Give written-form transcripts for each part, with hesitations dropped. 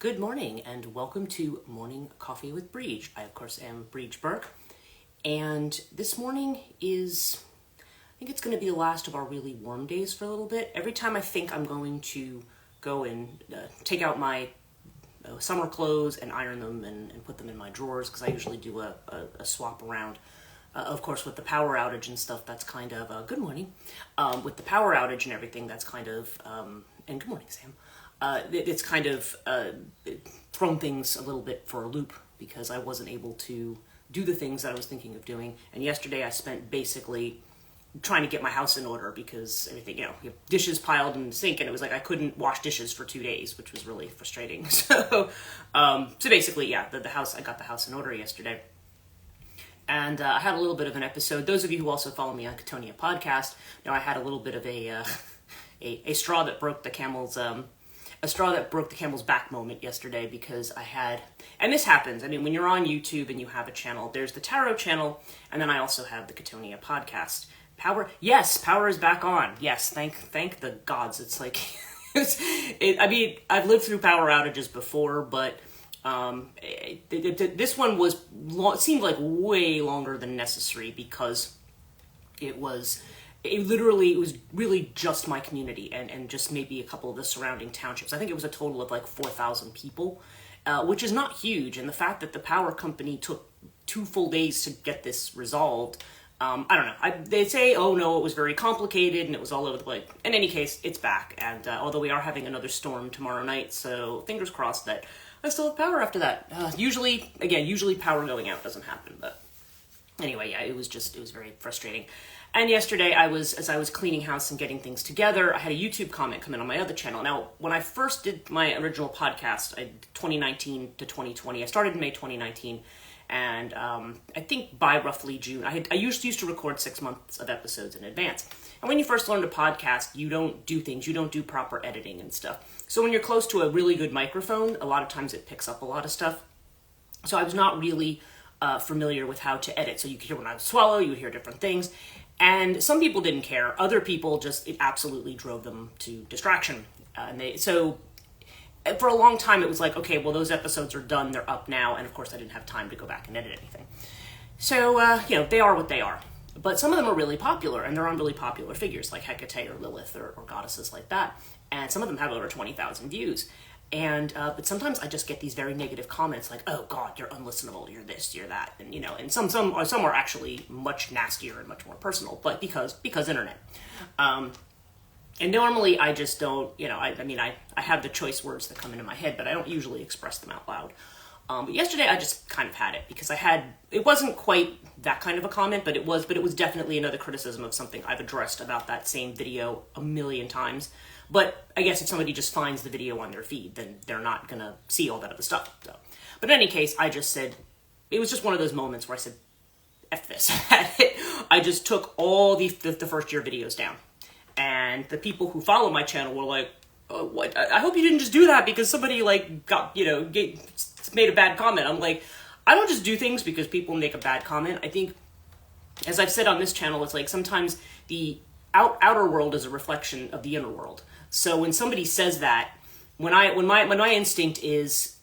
Good morning and welcome to Morning Coffee with Brigid. I, of course, am Brigid Burke. And this morning is, I think it's going to be the last of our really warm days for a little bit. Every time I think I'm going to go and take out my summer clothes and iron them and put them in my drawers, because I usually do a swap around. Of course, with the power outage and stuff, that's kind of, good morning. With the power outage and everything, that's kind of, and good morning, Sam. It's kind of thrown things a little bit for a loop because I wasn't able to do the things that I was thinking of doing. And yesterday I spent basically trying to get my house in order because everything, you have dishes piled in the sink, and it was like I couldn't wash dishes for 2 days, which was really frustrating. So basically, I got the house in order yesterday. And I had a little bit of an episode. Those of you who also follow me on Katonia Podcast know I had a little bit of a straw that broke the camel's back moment yesterday, because I had, and this happens, I mean, when you're on YouTube and you have a channel, there's the Tarot channel, and then I also have the Katonia Podcast. Power is back on. Yes, thank the gods. It's like, I've lived through power outages before, but this one seemed like way longer than necessary, because it was really just my community and just maybe a couple of the surrounding townships. I think it was a total of like 4,000 people, which is not huge. And the fact that the power company took 2 full days to get this resolved, I don't know. They say, oh no, it was very complicated and it was all over the place. In any case, it's back. And although we are having another storm tomorrow night, so fingers crossed that I still have power after that. Usually power going out doesn't happen. But anyway, it was very frustrating. And yesterday, as I was cleaning house and getting things together, I had a YouTube comment come in on my other channel. Now, when I first did my original podcast, 2019 to 2020, I started in May 2019, and I think by roughly June, I used to record 6 months of episodes in advance. And when you first learn to podcast, you don't do proper editing and stuff. So when you're close to a really good microphone, a lot of times it picks up a lot of stuff. So I was not really familiar with how to edit. So you could hear when I would swallow, you would hear different things. And some people didn't care. Other people it absolutely drove them to distraction. So for a long time, it was like, okay, well, those episodes are done. They're up now. And of course, I didn't have time to go back and edit anything. So, they are what they are. But some of them are really popular, and they're on really popular figures like Hecate or Lilith or goddesses like that. And some of them have over 20,000 views. And but sometimes I just get these very negative comments like, "Oh God, you're unlistenable. You're this, you're that," and some are actually much nastier and much more personal. But because internet, and normally I just don't. I have the choice words that come into my head, but I don't usually express them out loud. But yesterday I just kind of had it because it wasn't quite that kind of a comment, but it was definitely another criticism of something I've addressed about that same video a million times. But I guess if somebody just finds the video on their feed, then they're not going to see all that other stuff. So. But in any case, I just said, it was just one of those moments where I said, F this. I just took all the first year videos down. And the people who follow my channel were like, oh, what? I hope you didn't just do that because somebody made a bad comment. I'm like, I don't just do things because people make a bad comment. I think, as I've said on this channel, it's like sometimes the outer world is a reflection of the inner world. So when somebody says that, when my instinct is,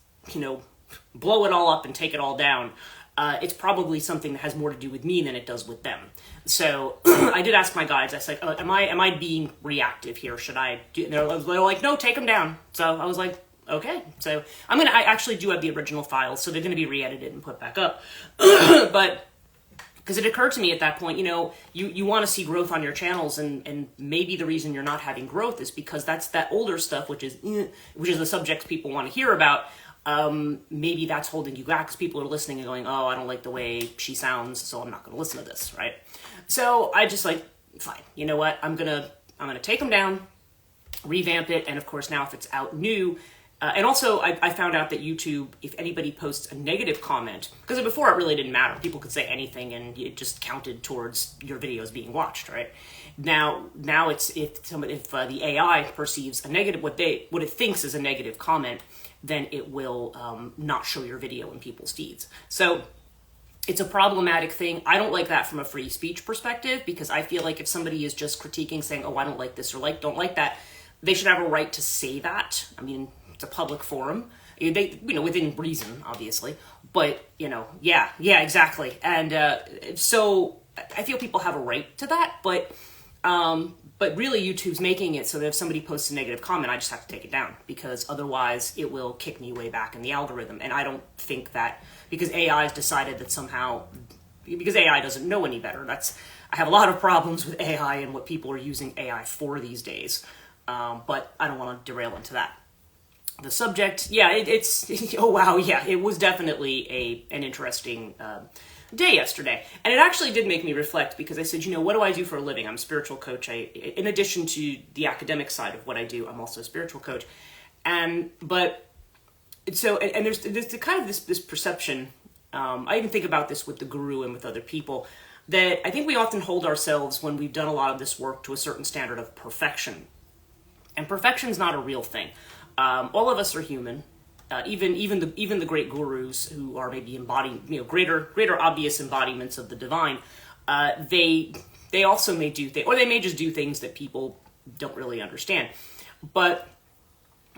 blow it all up and take it all down, it's probably something that has more to do with me than it does with them. So I did ask my guides. I said, am I being reactive here? Should I do? They're like, no, take them down. So I was like, okay. So I actually do have the original files, so they're going to be re-edited and put back up. But because it occurred to me at that point, you want to see growth on your channels, and maybe the reason you're not having growth is because that's that older stuff, which is the subjects people want to hear about. Maybe that's holding you back because people are listening and going, oh, I don't like the way she sounds, so I'm not going to listen to this, right? So I just fine, you know what? I'm gonna take them down, revamp it, and of course now if it's out new. And also, I found out that YouTube, if anybody posts a negative comment, because before it really didn't matter. People could say anything and it just counted towards your videos being watched, right? Now it's if the AI perceives a negative, what it thinks is a negative comment, then it will not show your video in people's feeds. So it's a problematic thing. I don't like that from a free speech perspective, because I feel like if somebody is just critiquing, saying, oh, I don't like this or don't like that, they should have a right to say that. I mean, It's a public forum. They, within reason, obviously. But, yeah, exactly. And so I feel people have a right to that, but really YouTube's making it so that if somebody posts a negative comment, I just have to take it down, because otherwise it will kick me way back in the algorithm. And I don't think that, because AI has decided that somehow, because AI doesn't know any better. I have a lot of problems with AI and what people are using AI for these days. But I don't want to derail into that. The subject, yeah, it's oh wow, yeah, it was definitely an interesting day yesterday. And it actually did make me reflect, because I said, what do I do for a living? I'm a spiritual coach. In addition to the academic side of what I do, I'm also a spiritual coach. And there's the kind of this perception, I even think about this with the guru and with other people, that I think we often hold ourselves, when we've done a lot of this work, to a certain standard of perfection. And perfection's not a real thing. All of us are human. Even the great gurus, who are maybe embodying, greater obvious embodiments of the divine, they also may do things, or they may just do things that people don't really understand. But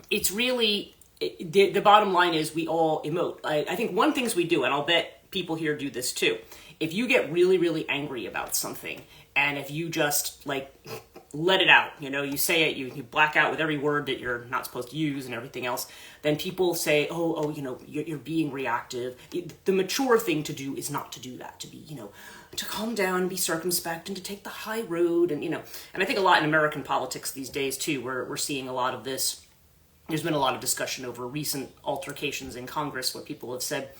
it's really, the bottom line is, we all emote. I think one thing we do, and I'll bet people here do this too, if you get really, really angry about something, and if you just let it out, you say it, you black out with every word that you're not supposed to use and everything else, then people say, you're being reactive. The mature thing to do is not to do that, to be, to calm down and be circumspect and to take the high road. And, and I think a lot in American politics these days too, we're seeing a lot of this. There's been a lot of discussion over recent altercations in Congress where people have said,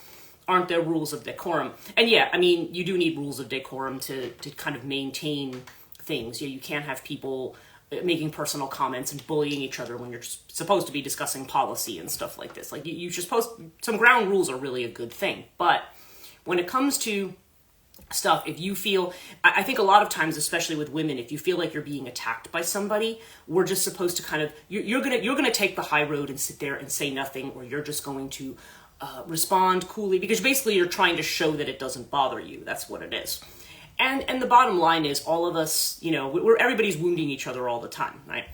aren't there rules of decorum? And yeah, you do need rules of decorum to kind of maintain things. You can't have people making personal comments and bullying each other when you're supposed to be discussing policy and stuff like this. Some ground rules are really a good thing. But when it comes to stuff, if you feel, I think a lot of times, especially with women, if you feel like you're being attacked by somebody, we're just supposed to kind of, you're gonna take the high road and sit there and say nothing, or you're just going to respond coolly, because basically you're trying to show that it doesn't bother you. That's what it is. And the bottom line is, all of us, everybody's wounding each other all the time, right?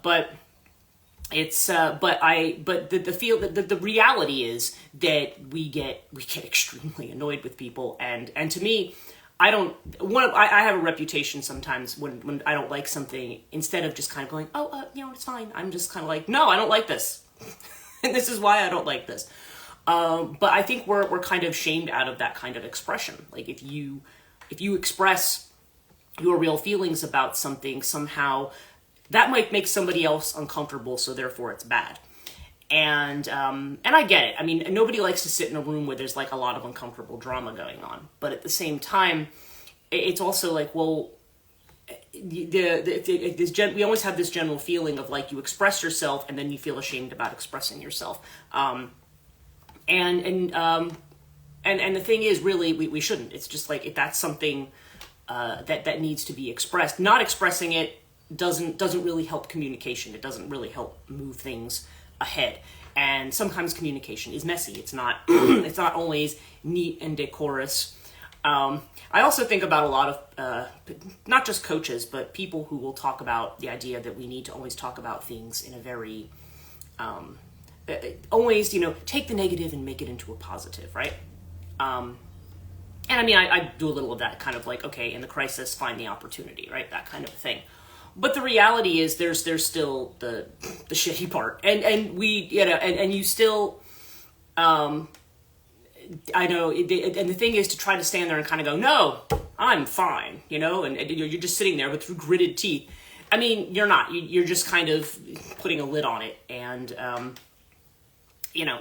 But the reality is that we get extremely annoyed with people, and to me, I have a reputation sometimes when I don't like something, instead of just kind of going, it's fine, I'm just kind of like, no, I don't like this, and this is why I don't like this. But I think we're kind of shamed out of that kind of expression. If you express your real feelings about something, somehow that might make somebody else uncomfortable, so therefore it's bad. And I get it. Nobody likes to sit in a room where there's a lot of uncomfortable drama going on. But at the same time, it's also we always have this general feeling of you express yourself and then you feel ashamed about expressing yourself. And the thing is, really, we shouldn't. It's just if that's something that needs to be expressed, not expressing it doesn't really help communication. It doesn't really help move things ahead. And sometimes communication is messy. It's not it's not always neat and decorous. I also think about a lot of not just coaches, but people who will talk about the idea that we need to always talk about things in a very always, take the negative and make it into a positive, right? And I do a little of that, kind of okay, in the crisis, find the opportunity, right? That kind of thing. But the reality is there's still the shitty part. And we, and you still, I know, and the thing is to try to stand there and kind of go, no, I'm fine, and you're just sitting there, but through gritted teeth. You're not, you're just kind of putting a lid on it. And,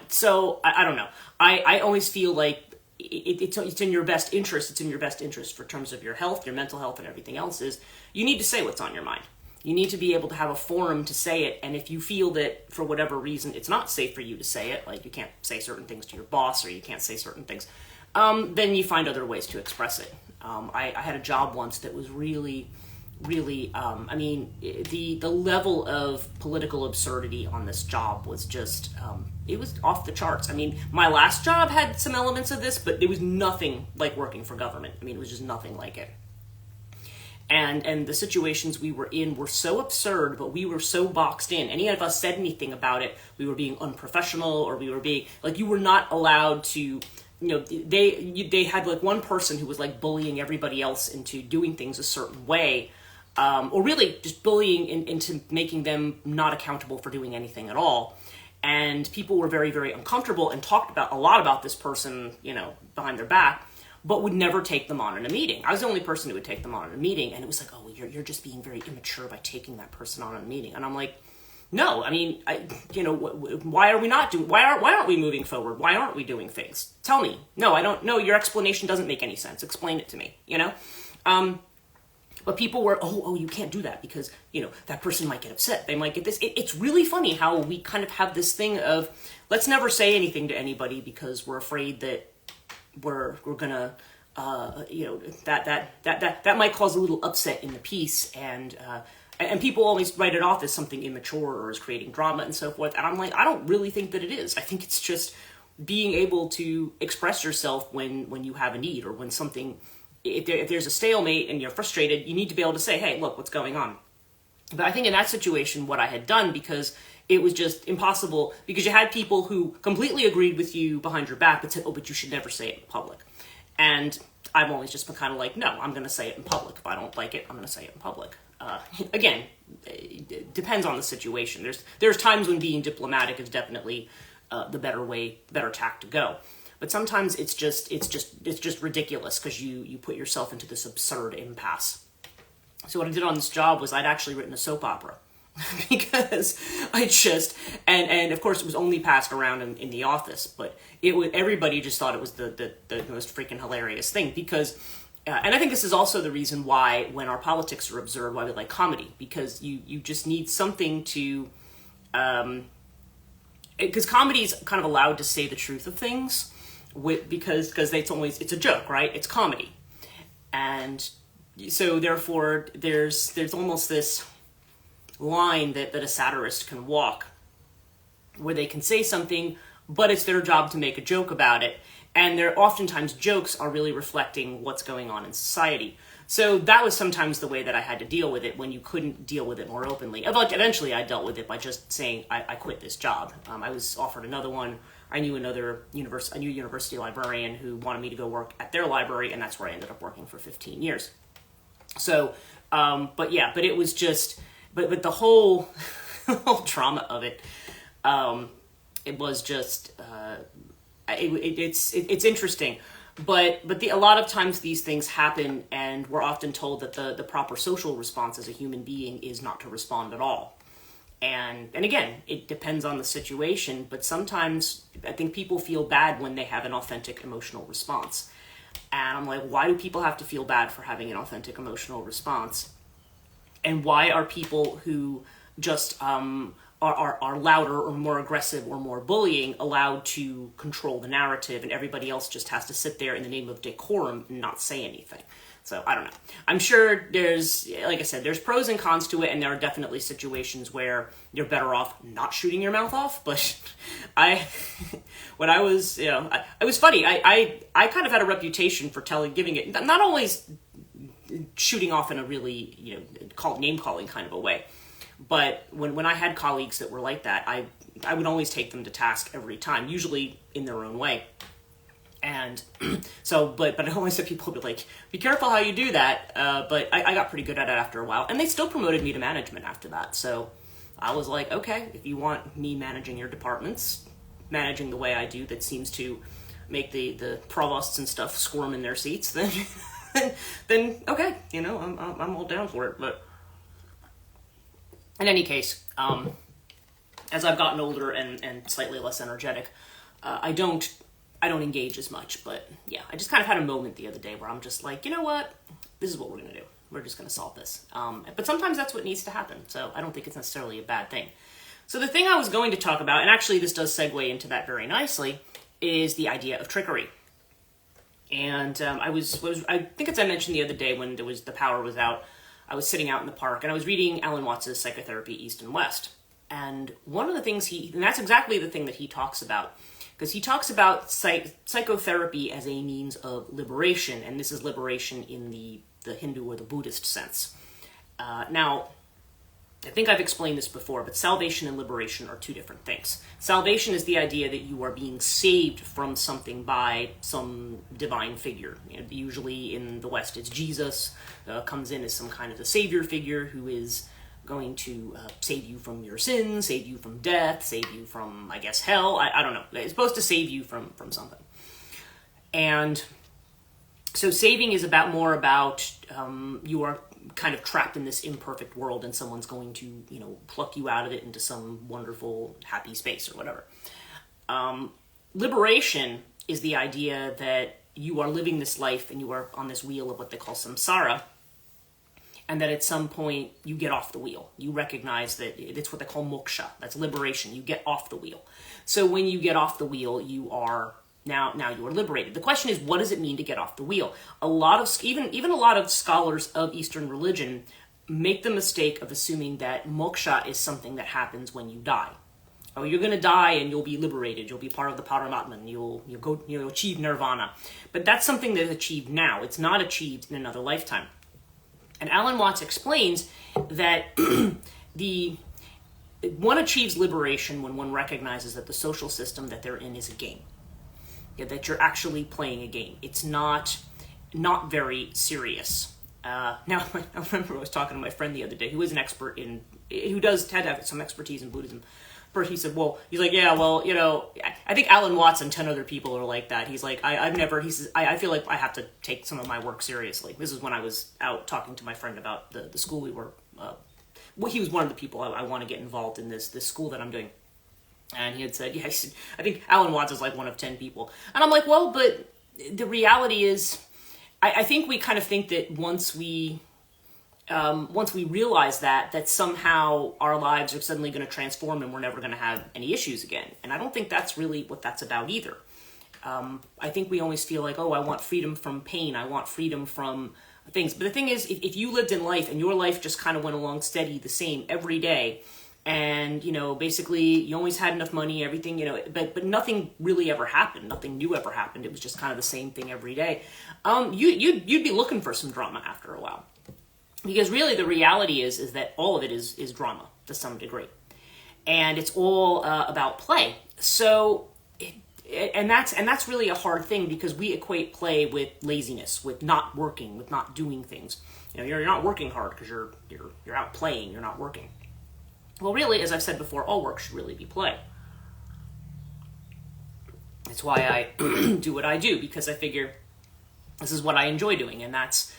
so I don't know. I always feel like it's in your best interest. It's in your best interest for terms of your health, your mental health, and everything else. Is you need to say what's on your mind. You need to be able to have a forum to say it. And if you feel that for whatever reason it's not safe for you to say it, you can't say certain things to your boss, or you can't say certain things, then you find other ways to express it. I had a job once that was really, the level of political absurdity on this job was just, it was off the charts. My last job had some elements of this, but it was nothing like working for government. It was just nothing like it. And the situations we were in were so absurd, but we were so boxed in. Any of us said anything about it, we were being unprofessional, or we were being like, you were not allowed to. They had like one person who was like bullying everybody else into doing things a certain way, or really just bullying into making them not accountable for doing anything at all. And people were very, very uncomfortable and talked about a lot about this person, behind their back, but would never take them on in a meeting. I was the only person who would take them on in a meeting, and it was like, oh, you're just being very immature by taking that person on in a meeting. And I'm like, no, I mean, why aren't we moving forward? Why aren't we doing things? Tell me. No, I don't know. Your explanation doesn't make any sense. Explain it to me, But people were, oh, you can't do that because, that person might get upset. They might get this. It's really funny how we kind of have this thing of, let's never say anything to anybody because we're afraid that we're gonna, that might cause a little upset in the piece, and people always write it off as something immature or as creating drama and so forth. And I'm like, I don't really think that it is. I think it's just being able to express yourself when you have a need, or when something, if there's a stalemate and you're frustrated, you need to be able to say, hey, look, what's going on? But I think in that situation, what I had done, because it was just impossible, because you had people who completely agreed with you behind your back, but said, oh, but you should never say it in public. And I've always just been kind of like, no, I'm going to say it in public. If I don't like it, I'm going to say it in public. Again, it depends on the situation. There's times when being diplomatic is definitely the better tack to go. But sometimes it's just ridiculous because you put yourself into this absurd impasse. So what I did on this job was I'd actually written a soap opera because and of course it was only passed around in the office, but everybody just thought it was the most freaking hilarious thing because, and I think this is also the reason why when our politics are absurd, why we like comedy, because you just need something to, because comedy is kind of allowed to say the truth of things because it's a joke, right? It's comedy. And so therefore there's almost this line that a satirist can walk where they can say something, but it's their job to make a joke about it. And oftentimes jokes are really reflecting what's going on in society. So that was sometimes the way that I had to deal with it when you couldn't deal with it more openly. Eventually I dealt with it by just saying, I quit this job. I was offered another one. I knew a university librarian who wanted me to go work at their library, and that's where I ended up working for 15 years. So, but it was just, but the whole, whole trauma of it, it was just, it's interesting, but a lot of times these things happen, and we're often told that the proper social response as a human being is not to respond at all. And again, it depends on the situation, but sometimes I think people feel bad when they have an authentic emotional response. And I'm like, why do people have to feel bad for having an authentic emotional response? And why are people who just are louder or more aggressive or more bullying allowed to control the narrative, and everybody else just has to sit there in the name of decorum and not say anything? So I don't know. I'm sure like I said, there's pros and cons to it, and there are definitely situations where you're better off not shooting your mouth off. But it was funny. I kind of had a reputation for giving it, not always shooting off in a really, name calling kind of a way. But when I had colleagues that were like that, I would always take them to task every time, usually in their own way. And so, but I always said people would be like, be careful how you do that. But I got pretty good at it after a while, and they still promoted me to management after that. So I was like, okay, if you want me managing your departments, managing the way I do, that seems to make the provosts and stuff squirm in their seats, then okay, I'm all down for it. But in any case, as I've gotten older and slightly less energetic, I don't engage as much. But yeah, I just kind of had a moment the other day where I'm just like, you know what? This is what we're going to do. We're just going to solve this. But sometimes that's what needs to happen. So I don't think it's necessarily a bad thing. So the thing I was going to talk about, and actually this does segue into that very nicely, is the idea of trickery. And I think as I mentioned the other day when the power was out, I was sitting out in the park and I was reading Alan Watts' Psychotherapy East and West. And one of the things and that's exactly the thing that he talks about, because he talks about psychotherapy as a means of liberation, and this is liberation in the the Hindu or the Buddhist sense. Now, I think I've explained this before, but salvation and liberation are two different things. Salvation is the idea that you are being saved from something by some divine figure. Usually in the West, it's Jesus, comes in as some kind of a savior figure who is going to save you from your sins, save you from death, save you from, I guess, hell. I don't know. It's supposed to save you from something. And so saving is more about you are kind of trapped in this imperfect world and someone's going to, pluck you out of it into some wonderful, happy space or whatever. Liberation is the idea that you are living this life and you are on this wheel of what they call samsara, and that at some point you get off the wheel. You recognize that it's what they call moksha. That's liberation. You get off the wheel. So when you get off the wheel, you are now you are liberated. The question is, what does it mean to get off the wheel? A lot of even a lot of scholars of Eastern religion make the mistake of assuming that moksha is something that happens when you die. Oh, you're going to die and you'll be liberated. You'll be part of the Paramatman. You'll achieve nirvana. But that's something that's achieved now. It's not achieved in another lifetime. And Alan Watts explains that one achieves liberation when one recognizes that the social system that they're in is a game. That you're actually playing a game. It's not very serious. Now, I remember I was talking to my friend the other day, who is an expert who does tend to have some expertise in Buddhism. But he said, I think Alan Watts and 10 other people are like that. He's like, I feel like I have to take some of my work seriously. This is when I was out talking to my friend about the school we were, he was one of the people I want to get involved in this school that I'm doing. And he had said, I think Alan Watts is like one of 10 people. And I'm like, well, but the reality is, I think we kind of think that once we realize that somehow our lives are suddenly going to transform and we're never going to have any issues again. And I don't think that's really what that's about either. I think we always feel like, I want freedom from pain. I want freedom from things. But the thing is, if you lived in life and your life just kind of went along steady, the same every day, and, basically you always had enough money, everything, but nothing really ever happened. Nothing new ever happened. It was just kind of the same thing every day. You'd be looking for some drama after a while. Because really the reality is that all of it is drama to some degree. And it's all about play. So, and that's really a hard thing because we equate play with laziness, with not working, with not doing things. You're not working hard because you're out playing, you're not working. Well, really, as I've said before, all work should really be play. That's why I do what I do, because I figure this is what I enjoy doing, and that's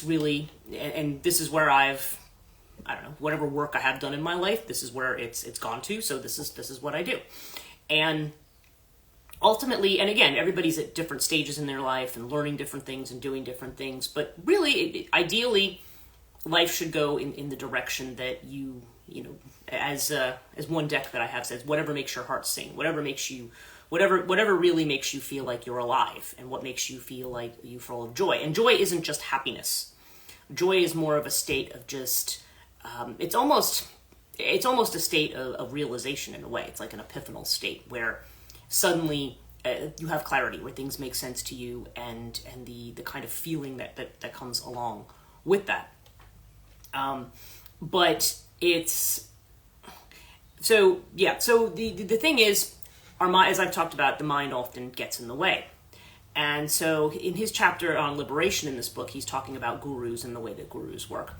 really, and this is where whatever work I have done in my life, this is where it's gone to, so this is what I do. And ultimately, and again, everybody's at different stages in their life and learning different things and doing different things, but really, ideally, life should go in the direction that as one deck that I have says, whatever makes your heart sing, whatever really makes you feel like you're alive, and what makes you feel like you're full of joy. And joy isn't just happiness. Joy is more of a state of just, it's almost a state of realization in a way. It's like an epiphanal state where suddenly you have clarity, where things make sense to you, and the kind of feeling that comes along with that. But it's, so the thing is, our mind, as I've talked about, the mind often gets in the way. And so in his chapter on liberation in this book, he's talking about gurus and the way that gurus work.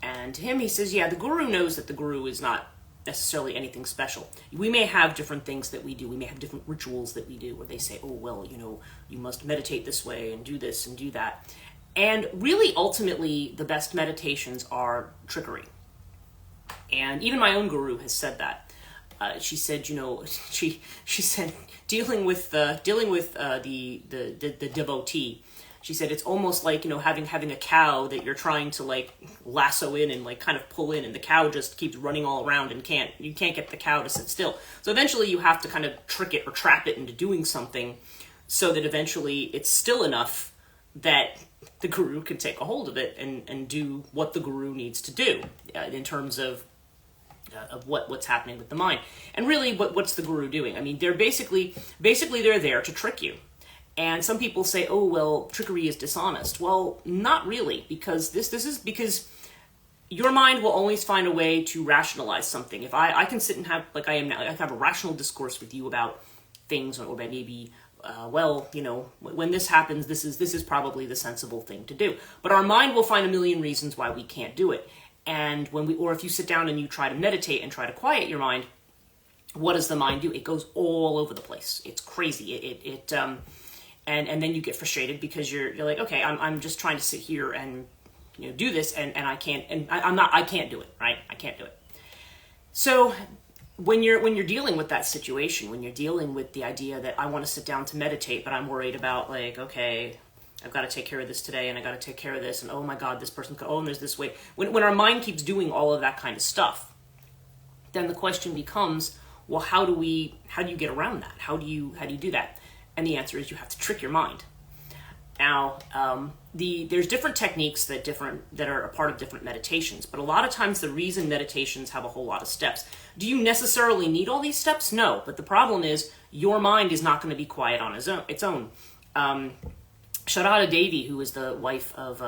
And to him, he says, the guru knows that the guru is not necessarily anything special. We may have different things that we do. We may have different rituals that we do where they say, you must meditate this way and do this and do that. And really, ultimately, the best meditations are trickery. And even my own guru has said that. She said, she said, dealing with the devotee, she said it's almost like having a cow that you're trying to lasso in and kind of pull in, and the cow just keeps running all around and you can't get the cow to sit still. So eventually you have to kind of trick it or trap it into doing something, so that eventually it's still enough that the guru can take a hold of it and do what the guru needs to do in terms of what's happening with the mind. And really, what's the guru doing? I mean, they're basically they're there to trick you. And some people say, oh, well, trickery is dishonest. Well, not really, because this is because your mind will always find a way to rationalize something. If I can sit and have, like I am now, I can have a rational discourse with you about things, or maybe, well, you know, when this happens, this is probably the sensible thing to do. But our mind will find a million reasons why we can't do it. And or if you sit down and you try to meditate and try to quiet your mind, what does the mind do? It goes all over the place. It's crazy. And then you get frustrated because you're like, okay, I'm just trying to sit here and, you know, do this, and I can't, and I can't do it, right? I can't do it. So when you're dealing with that situation, when you're dealing with the idea that I want to sit down to meditate, but I'm worried about, like, okay, I've got to take care of this today, and I got to take care of this, and oh my God, this person, oh, and there's this way. When our mind keeps doing all of that kind of stuff, then the question becomes, well, how do you get around that? How do you do that? And the answer is you have to trick your mind. Now, there's different techniques that are a part of different meditations, but a lot of times the reason meditations have a whole lot of steps. Do you necessarily need all these steps? No, but the problem is your mind is not going to be quiet on its own. Sharada Devi, who was the wife of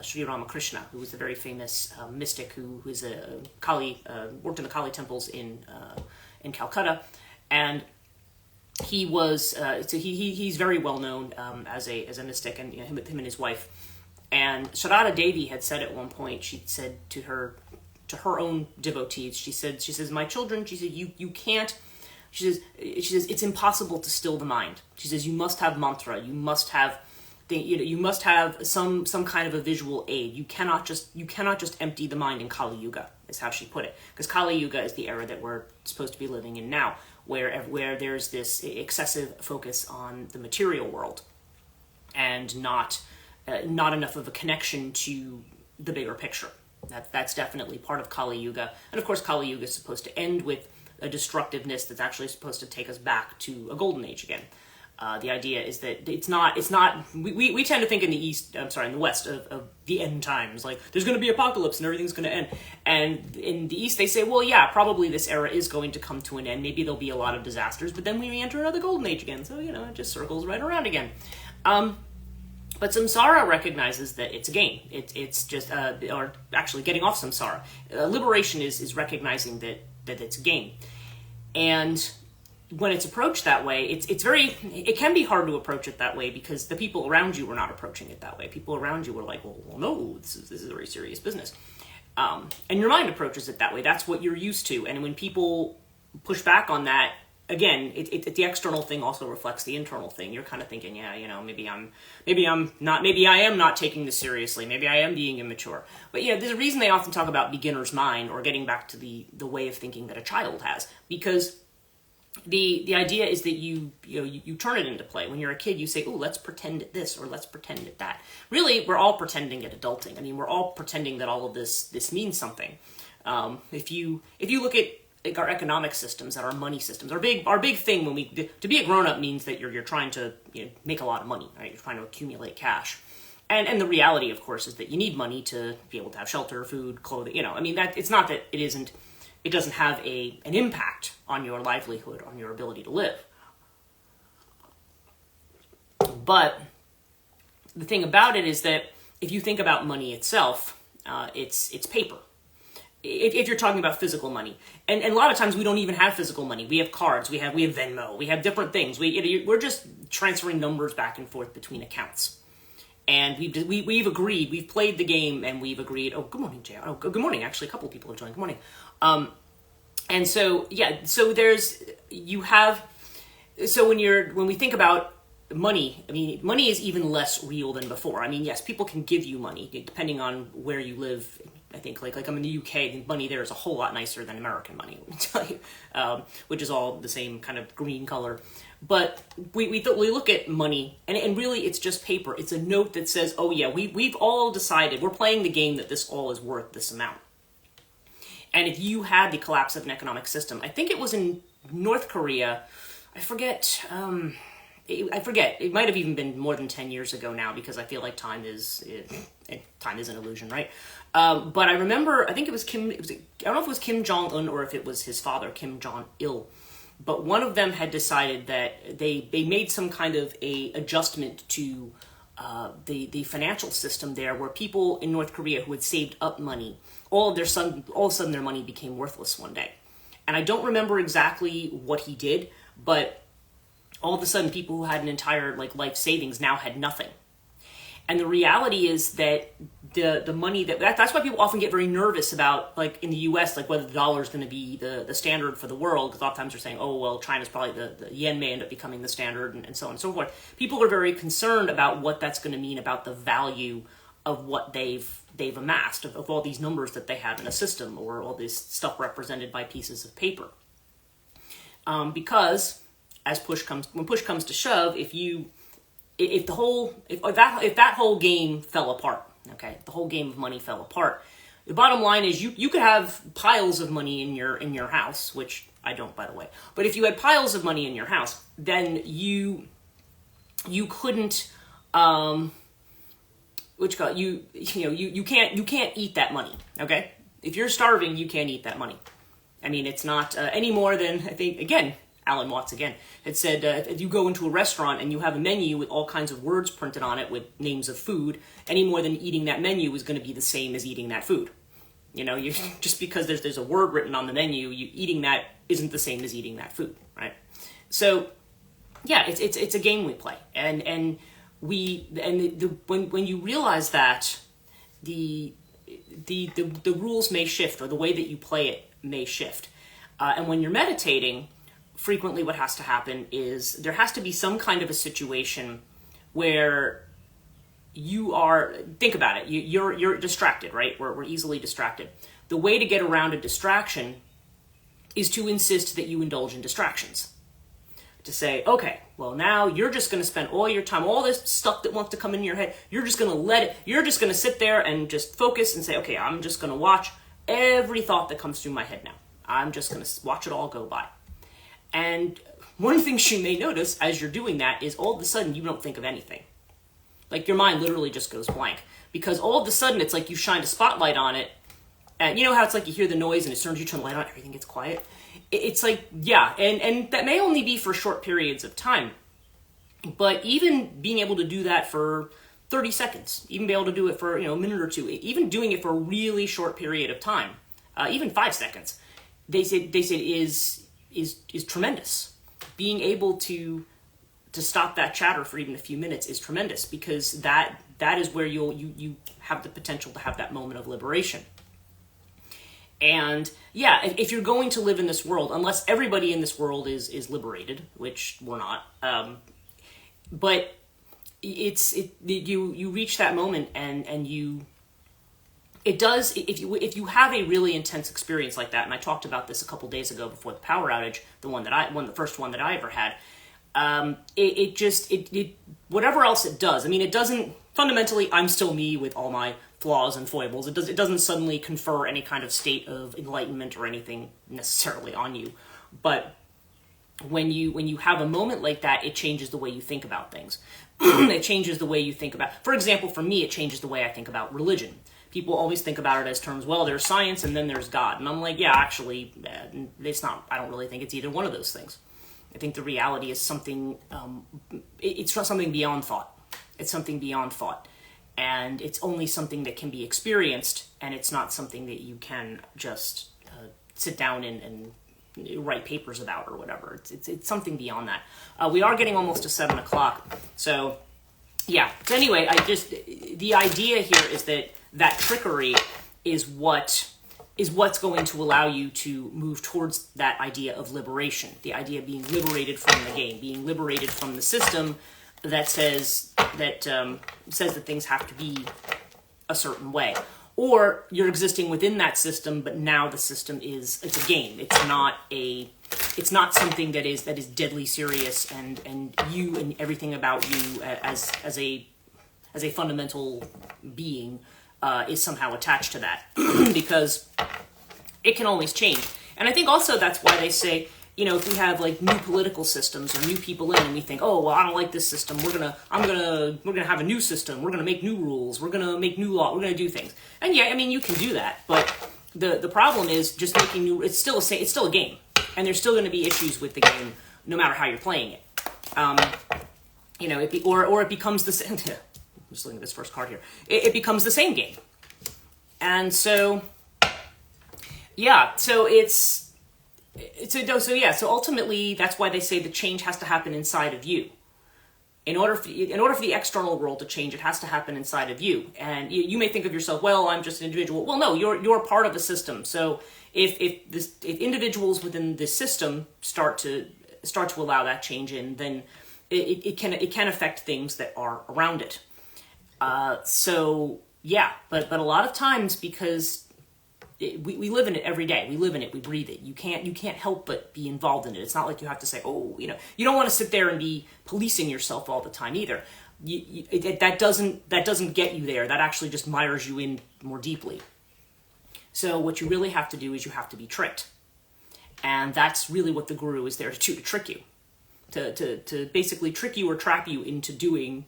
Sri Ramakrishna, who was a very famous mystic who is a Kali, worked in the Kali temples in Calcutta, and he was he's very well known as a mystic, and you know, him and his wife. And Sharada Devi had said at one point, she said to her own devotees, she says, my children, she said, you can't. She says it's impossible to still the mind. She says you must have mantra, you must have you must have some kind of a visual aid. You cannot just empty the mind in Kali Yuga, is how she put it. Because Kali Yuga is the era that we're supposed to be living in now, where there's this excessive focus on the material world, and not enough of a connection to the bigger picture. That's definitely part of Kali Yuga, and of course Kali Yuga is supposed to end with a destructiveness that's actually supposed to take us back to a golden age again. The idea is that it's not. We tend to think in the West of the end times, like there's going to be apocalypse and everything's going to end. And in the East, they say, well, yeah, probably this era is going to come to an end. Maybe there'll be a lot of disasters, but then we enter another golden age again. So, you know, it just circles right around again. But samsara recognizes that it's a game. It's just, or actually getting off samsara. Liberation is recognizing that it's a game. And when it's approached that way, it can be hard to approach it that way because the people around you are not approaching it that way. People around you are like, well no, this is a very serious business. And your mind approaches it that way. That's what you're used to. And when people push back on that, again, the external thing also reflects the internal thing. You're kind of thinking, yeah, you know, maybe I am not taking this seriously. Maybe I am being immature. But you know, there's a reason they often talk about beginner's mind, or getting back to the way of thinking that a child has, because the idea is that you turn it into play. When you're a kid, you say, "Oh, let's pretend at this," or "Let's pretend at that." Really, we're all pretending at adulting. I mean, we're all pretending that all of this means something. If you look at our economic systems, at our money systems, our big thing to be a grown up means that you're trying to make a lot of money, right? You're trying to accumulate cash. And the reality, of course, is that you need money to be able to have shelter, food, clothing. I mean, that it's not that it doesn't have an impact on your livelihood, on your ability to live. But the thing about it is that if you think about money itself, it's paper. If you're talking about physical money, and a lot of times we don't even have physical money. We have cards, we have Venmo, we have different things. We're just transferring numbers back and forth between accounts. And we've agreed, we've played the game, and we've agreed. Oh, good morning, Jay. Oh, good morning. Actually, a couple of people have joined. Good morning. And so, yeah, so when we think about money, I mean, money is even less real than before. I mean, yes, people can give you money depending on where you live. I think like I'm in the UK, money there is a whole lot nicer than American money, let me tell you, which is all the same kind of green color. But we look at money, and really it's just paper. It's a note that says, oh yeah, we've all decided, we're playing the game that this all is worth this amount. And if you had the collapse of an economic system, I think it was in North Korea, I forget, it might have even been more than 10 years ago now, because I feel like time is an illusion, right? But I remember, I think it was I don't know if it was Kim Jong-un or if it was his father, Kim Jong-il. but one of them had decided that they made some kind of a adjustment to the financial system there, where people in North Korea who had saved up money, all of a sudden their money became worthless one day. And I don't remember exactly what he did, but all of a sudden people who had an entire life savings now had nothing. And the reality is that the money that's why people often get very nervous about, in the US, whether the dollar is going to be the standard for the world, because oftentimes they're saying, oh, well, China's probably, the yen may end up becoming the standard, and so on and so forth. People are very concerned about what that's going to mean about the value of what they've amassed, of all these numbers that they have in a system, or all this stuff represented by pieces of paper. Because when push comes to shove, if that whole game fell apart, okay, the whole game of money fell apart, the bottom line is you could have piles of money in your house, which I don't, by the way. But if you had piles of money in your house, then you couldn't you can't eat that money, okay? If you're starving, you can't eat that money. I mean, it's not any more than, I think, again, Alan Watts again, had said, if you go into a restaurant and you have a menu with all kinds of words printed on it with names of food, any more than eating that menu is going to be the same as eating that food. Just because there's a word written on the menu, eating that isn't the same as eating that food, right? So, yeah, it's a game we play, and when you realize that the rules may shift, or the way that you play it may shift, and when you're meditating, frequently what has to happen is there has to be some kind of a situation where think about it, you're distracted, right? We're easily distracted. The way to get around a distraction is to insist that you indulge in distractions. To say, okay, well, now you're just going to spend all your time, all this stuff that wants to come in your head, you're just going to you're just going to sit there and just focus and say, okay, I'm just going to watch every thought that comes through my head now. I'm just going to watch it all go by. And one of the things you may notice as you're doing that is all of a sudden you don't think of anything. Your mind literally just goes blank. Because all of a sudden it's like you shined a spotlight on it, and you know how it's you hear the noise, and as soon as you turn the light on, everything gets quiet? It's yeah, and that may only be for short periods of time. But even being able to do that for 30 seconds, even be able to do it for a minute or two, even doing it for a really short period of time, even 5 seconds, they said is tremendous. Being able to stop that chatter for even a few minutes is tremendous, because that is where you have the potential to have that moment of liberation. And yeah, if you're going to live in this world, unless everybody in this world is liberated, which we're not, but you reach that moment, and it does, if you have a really intense experience like that, and I talked about this a couple days ago before the power outage, the first one that I ever had, it whatever else it does, I mean, it doesn't, fundamentally, I'm still me with all my flaws and foibles. It doesn't suddenly confer any kind of state of enlightenment or anything necessarily on you. But when you have a moment like that, it changes the way you think about things. It changes the way you think about, for example, for me, it changes the way I think about religion. People always think about it as terms, well, there's science and then there's God. And I'm like, yeah, actually, it's not, I don't really think it's either one of those things. I think the reality is something, it's something beyond thought. It's something beyond thought. And it's only something that can be experienced, and it's not something that you can just sit down and write papers about or whatever. It's something beyond that. We are getting almost to 7 o'clock. So, yeah. So anyway, the idea here is that trickery is what's going to allow you to move towards that idea of liberation. The idea of being liberated from the game, being liberated from the system that says that things have to be a certain way, or you're existing within that system, but now the system it's a game. It's not something that is deadly serious, and you and everything about you as a fundamental being is somehow attached to that, because it can always change. And I think also that's why they say, if we have new political systems or new people in, and we think, oh, well, I don't like this system, we're gonna have a new system, we're gonna make new rules, we're gonna make new law, we're gonna do things. And yeah, I mean, you can do that, but the problem is just making new. It's still a game, and there's still going to be issues with the game no matter how you're playing it. Or it becomes the same. I'm just looking at this first card here. It becomes the same game, and so yeah. So so ultimately, that's why they say the change has to happen inside of you. In order for the external world to change, it has to happen inside of you. And you may think of yourself, well, I'm just an individual. Well, no, you're part of a system. So if individuals within this system start to allow that change in, then it can affect things that are around it. So yeah, but a lot of times, because we live in it every day. We live in it. We breathe it. You can't help but be involved in it. It's not like you have to say, oh, you don't want to sit there and be policing yourself all the time either. That doesn't get you there. That actually just mires you in more deeply. So what you really have to do is you have to be tricked, and that's really what the guru is there to do, to trick you, to basically trick you or trap you into doing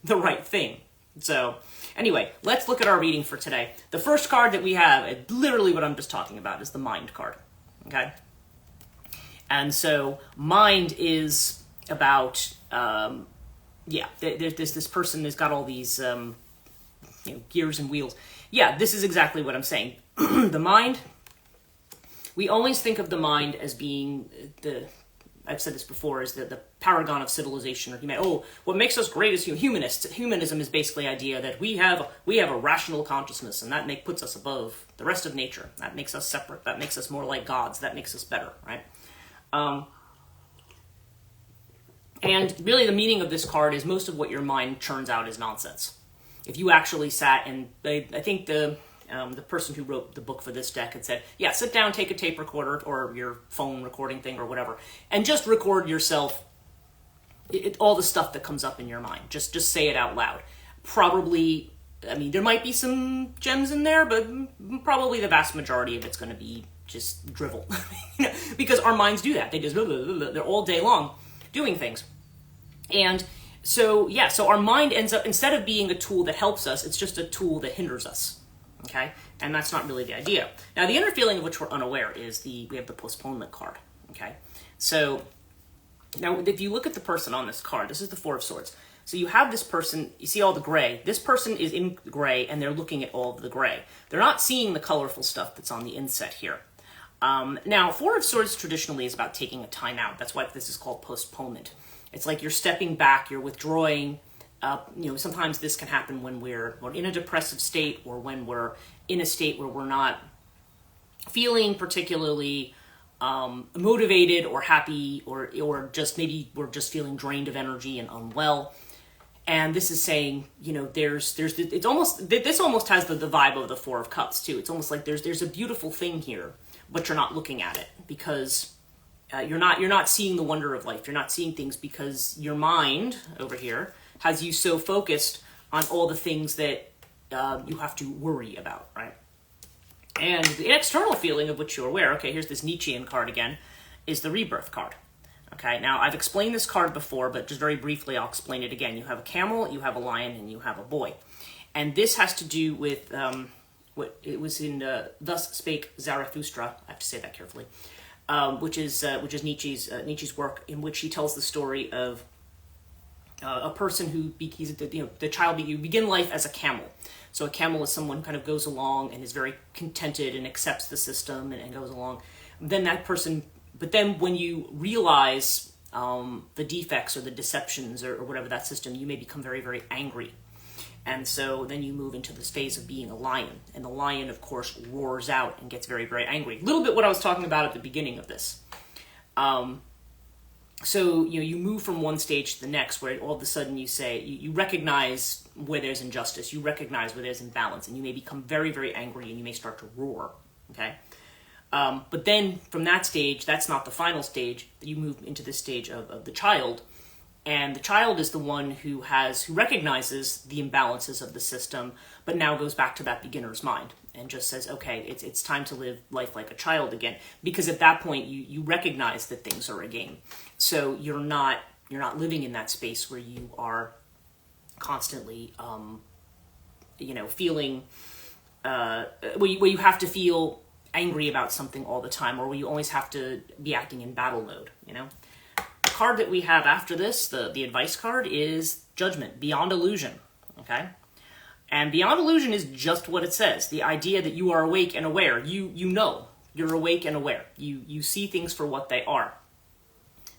the right thing. So anyway, let's look at our reading for today. The first card that we have, literally what I'm just talking about, is the Mind card. Okay? And so Mind is about, there's this person who's got all these gears and wheels. Yeah, this is exactly what I'm saying. The Mind, we always think of the mind as being I've said this before, is the paragon of civilization or humanity. Oh, what makes us great is humanists. Humanism is basically the idea that we have a rational consciousness, and that puts us above the rest of nature. That makes us separate. That makes us more like gods. That makes us better, right? And really the meaning of this card is most of what your mind churns out is nonsense. If you actually sat and, I think the person who wrote the book for this deck had said, yeah, sit down, take a tape recorder or your phone recording thing or whatever, and just record yourself, all the stuff that comes up in your mind. Just say it out loud. Probably, I mean, there might be some gems in there, but probably the vast majority of it's going to be just drivel. Because our minds do that. They just, they're all day long doing things. And so, yeah, so our mind ends up, instead of being a tool that helps us, it's just a tool that hinders us. Okay, and that's not really the idea. Now, the inner feeling of which we're unaware is we have the postponement card. Okay, so now if you look at the person on this card, this is the Four of Swords. So you have this person, you see all the gray. This person is in gray, and they're looking at all of the gray. They're not seeing the colorful stuff that's on the inset here. Now, Four of Swords traditionally is about taking a time out. That's why this is called postponement. It's like you're stepping back, you're withdrawing. Sometimes this can happen when we're in a depressive state, or when we're in a state where we're not feeling particularly motivated or happy, or just maybe we're just feeling drained of energy and unwell. And this is saying, this almost has the vibe of the Four of Cups too. It's almost like there's a beautiful thing here, but you're not looking at it because you're not seeing the wonder of life. You're not seeing things because your mind over here has you so focused on all the things that you have to worry about, right? And the external feeling of which you're aware, okay, here's this Nietzschean card again, is the Rebirth card. Okay, now I've explained this card before, but just very briefly I'll explain it again. You have a camel, you have a lion, and you have a boy. And this has to do with what it was in Thus Spake Zarathustra, I have to say that carefully, which is Nietzsche's work, in which he tells the story of a person who, you begin life as a camel. So a camel is someone who kind of goes along and is very contented and accepts the system and goes along. But then when you realize the defects or the deceptions or whatever that system, you may become very, very angry. And so then you move into this phase of being a lion. And the lion, of course, roars out and gets very, very angry. A little bit what I was talking about at the beginning of this. So, you move from one stage to the next, where all of a sudden you recognize where there's injustice, you recognize where there's imbalance, and you may become very, very angry, and you may start to roar, okay? But then from that stage, that's not the final stage. You move into this stage of the child, and the child is the one who recognizes the imbalances of the system, but now goes back to that beginner's mind and just says, okay, it's time to live life like a child again. Because at that point, you recognize that things are a game. So you're not living in that space where you are constantly, feeling, where you have to feel angry about something all the time, or where you always have to be acting in battle mode, you know? The card that we have after this, the advice card, is Judgment, Beyond Illusion, okay? And Beyond Illusion is just what it says. The idea that you are awake and aware. You know you're awake and aware. You see things for what they are.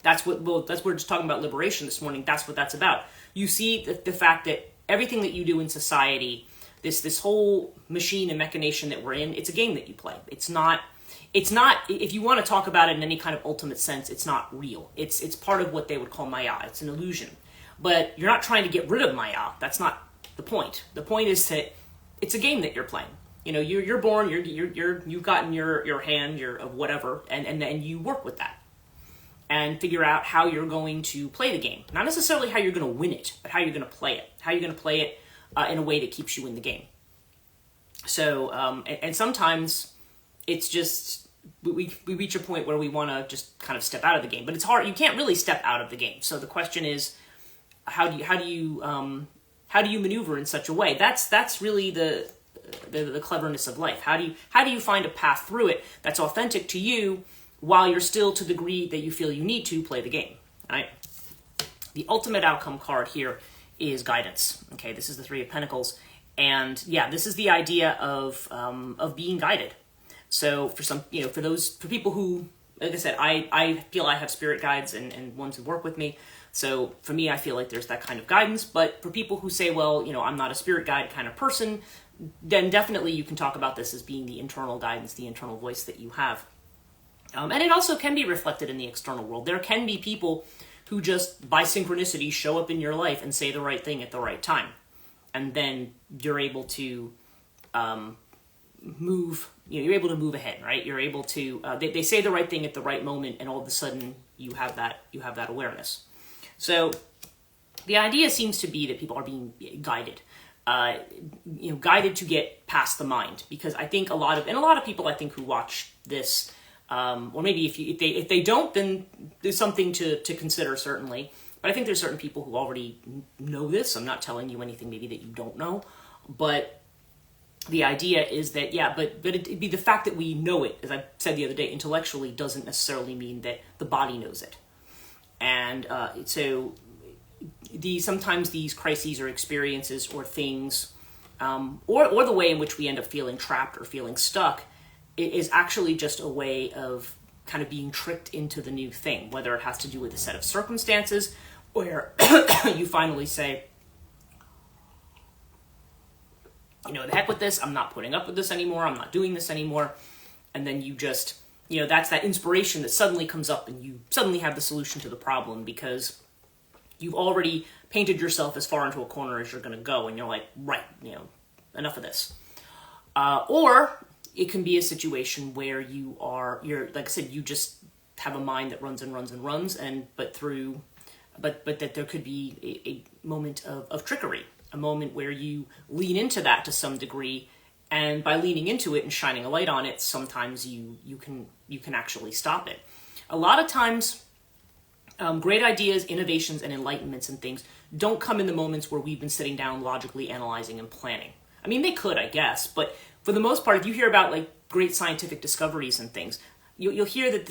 That's what we're just talking about liberation this morning. That's what that's about. You see the fact that everything that you do in society, this whole machine and machination that we're in, it's a game that you play. It's not, if you want to talk about it in any kind of ultimate sense, it's not real. It's part of what they would call Maya. It's an illusion. But you're not trying to get rid of Maya. That's not the point. The point is that it's a game that you're playing. You know, you're born, you've gotten your hand, of whatever, and then you work with that and figure out how you're going to play the game. Not necessarily how you're going to win it, but how you're going to play it. How you're going to play it in a way that keeps you in the game. So, and sometimes it's just, we reach a point where we want to just kind of step out of the game. But it's hard. You can't really step out of the game. So the question is, how do you maneuver in such a way? That's really the cleverness of life. How do you find a path through it that's authentic to you, while you're still, to the degree that you feel you need to, play the game, right? The ultimate outcome card here is guidance. Okay, this is the Three of Pentacles, and yeah, this is the idea of being guided. So for people who, like I said, I feel I have spirit guides and ones who work with me. So for me, I feel like there's that kind of guidance. But for people who say, well, I'm not a spirit guide kind of person, then definitely you can talk about this as being the internal guidance, the internal voice that you have. And it also can be reflected in the external world. There can be people who just, by synchronicity, show up in your life and say the right thing at the right time. And then you're able to move, you're able to move ahead, right? You're able to, they say the right thing at the right moment, and all of a sudden you have that awareness. So the idea seems to be that people are being guided. Guided to get past the mind, because I think a lot of people, I think, who watch this, or maybe if they don't, then there's something to consider, certainly. But I think there's certain people who already know this. I'm not telling you anything maybe that you don't know, but the idea is that, but it'd be the fact that we know it, as I said the other day, intellectually doesn't necessarily mean that the body knows it. And so sometimes these crises or experiences or things, or the way in which we end up feeling trapped or feeling stuck, is actually just a way of kind of being tricked into the new thing, whether it has to do with a set of circumstances where you finally say, the heck with this, I'm not putting up with this anymore, I'm not doing this anymore. And then you just, that's that inspiration that suddenly comes up, and you suddenly have the solution to the problem, because you've already painted yourself as far into a corner as you're going to go, and you're like, right, enough of this. Or it can be a situation where you're like I said, you just have a mind that runs and runs and runs, but that there could be a moment of trickery, a moment where you lean into that to some degree, and by leaning into it and shining a light on it, sometimes you can actually stop it. A lot of times, great ideas, innovations, and enlightenments and things don't come in the moments where we've been sitting down logically analyzing and planning. I mean, they could, I guess, but for the most part, if you hear about like great scientific discoveries and things, you'll hear that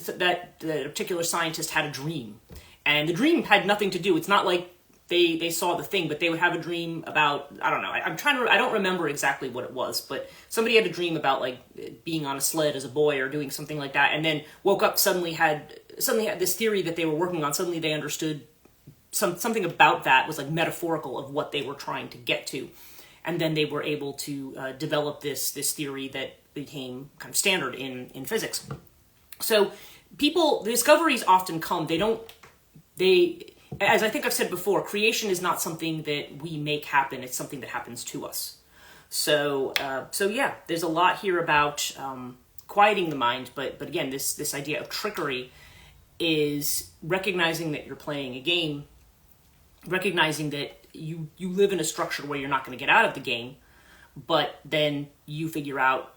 the particular scientist had a dream, and the dream had nothing to do. It's not like they saw the thing, but they would have a dream about, I don't know, I don't remember exactly what it was, but somebody had a dream about like being on a sled as a boy or doing something like that, and then woke up, suddenly had this theory that they were working on. Suddenly they understood something about that was like metaphorical of what they were trying to get to. And then they were able to develop this theory that became kind of standard in physics. So the discoveries often come, as I think I've said before, creation is not something that we make happen, it's something that happens to us. So yeah, there's a lot here about quieting the mind, but again, this idea of trickery is recognizing that you're playing a game, recognizing that you live in a structure where you're not going to get out of the game, but then you figure out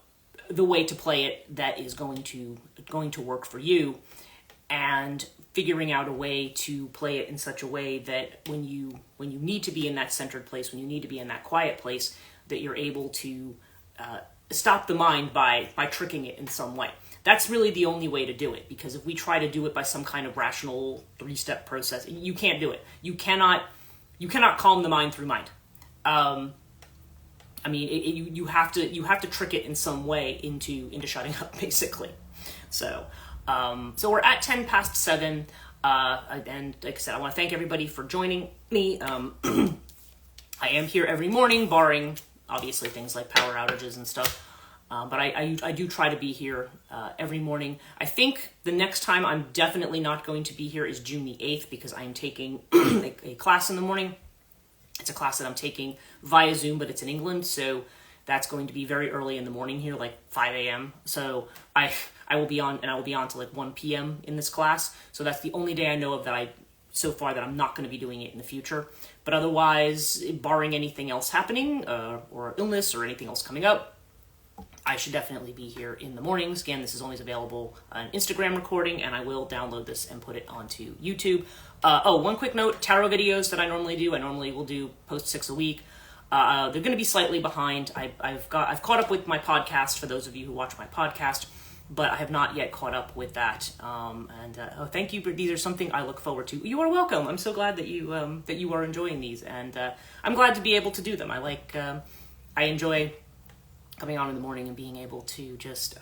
the way to play it that is going to work for you, and figuring out a way to play it in such a way that when you need to be in that centered place, when you need to be in that quiet place, that you're able to stop the mind by tricking it in some way. That's really the only way to do it, because if we try to do it by some kind of rational 3-step process, you can't do it. You cannot calm the mind through mind. I mean, you have to trick it in some way into shutting up, basically. So we're at 10 past 7, and like I said, I want to thank everybody for joining me. I am here every morning, barring obviously things like power outages and stuff. But I do try to be here every morning. I think the next time I'm definitely not going to be here is June the 8th, because I'm taking a class in the morning. It's a class that I'm taking via Zoom, but it's in England, so that's going to be very early in the morning here, like 5 a.m. So I will be on, and I will be on to like 1 p.m. in this class. So that's the only day I know of so far that I'm not going to be doing it in the future. But otherwise, barring anything else happening, or illness or anything else coming up, I should definitely be here in the mornings. Again, this is always available on Instagram recording, and I will download this and put it onto YouTube. One quick note, tarot videos that I normally do, I normally will post 6 a week. They're going to be slightly behind. I've caught up with my podcast, for those of you who watch my podcast, but I have not yet caught up with that. Thank you. These are something I look forward to. You are welcome. I'm so glad that you are enjoying these, and I'm glad to be able to do them. I enjoy coming on in the morning and being able to just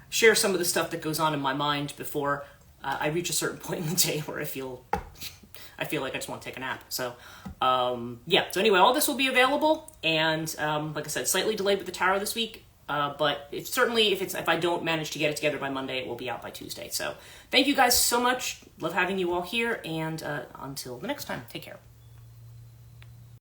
share some of the stuff that goes on in my mind before I reach a certain point in the day where I feel like I just want to take a nap. So, So anyway, all this will be available, and like I said, slightly delayed with the tarot this week. But if I don't manage to get it together by Monday, it will be out by Tuesday. So thank you guys so much. Love having you all here, and until the next time, take care.